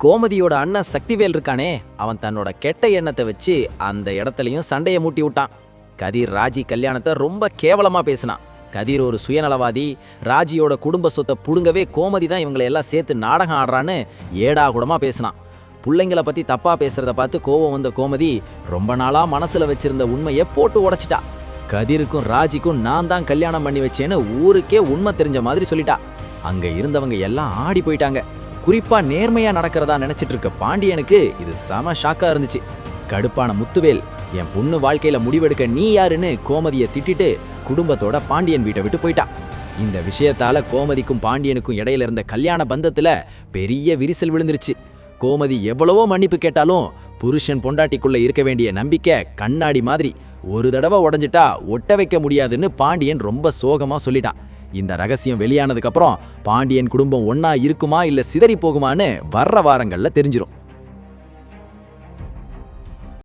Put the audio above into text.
கோமதியோட அண்ணன் சக்திவேல் இருக்கானே, அவன் தன்னோட கெட்ட எண்ணத்தை வச்சு அந்த இடத்துலயும் சண்டையை மூட்டி விட்டான். கதிர் ராஜி கல்யாணத்தை ரொம்ப கேவலமா பேசினான். கதிர் ஒரு சுயநலவாதி, ராஜியோட குடும்ப சொத்தை புடுங்கவே கோமதி தான் இவங்களை எல்லாம் சேர்த்து நாடகம் ஆடுறான்னு ஏடாகூடமா பேசினான். பிள்ளைங்களை பத்தி தப்பா பேசுறத பார்த்து கோவம் வந்த கோமதி ரொம்ப நாளா மனசுல வச்சிருந்த உண்மையை போட்டு உடைச்சிட்டா. கதிருக்கும் ராஜிக்கும் நான் தான் கல்யாணம் பண்ணி வச்சேன்னு ஊருக்கே உண்மை தெரிஞ்ச மாதிரி சொல்லிட்டா. அங்க இருந்தவங்க எல்லாம் ஆடி போயிட்டாங்க. குறிப்பா நேர்மையா நடக்கிறதா நினைச்சிட்டு இருக்க பாண்டியனுக்கு இது செம ஷாக்கா இருந்துச்சு. கடுப்பான முத்துவேல், என் பொண்ணு வாழ்க்கையில முடிவெடுக்க நீ யாருன்னு கோமதியை திட்டிட்டு குடும்பத்தோட பாண்டியன் வீட்டை விட்டு போயிட்டான். இந்த விஷயத்தால கோமதிக்கும் பாண்டியனுக்கும் இடையில இருந்த கல்யாண பந்தத்துல பெரிய விரிசல் விழுந்துருச்சு. கோமதி எவ்வளவோ மன்னிப்பு கேட்டாலும் புருஷன் பொண்டாட்டிக்குள்ள இருக்க வேண்டிய நம்பிக்கை கண்ணாடி மாதிரி ஒரு தடவை உடைஞ்சிட்டா ஒட்ட வைக்க முடியாதுன்னு பாண்டியன் ரொம்ப சோகமா சொல்லிட்டான். இந்த ரகசியம் வெளியானதுக்கு அப்புறம் பாண்டியன் குடும்பம் ஒன்னா இருக்குமா இல்ல சிதறி போகுமான்னு வர்ற வாரங்கள்ல தெரிஞ்சிரும்.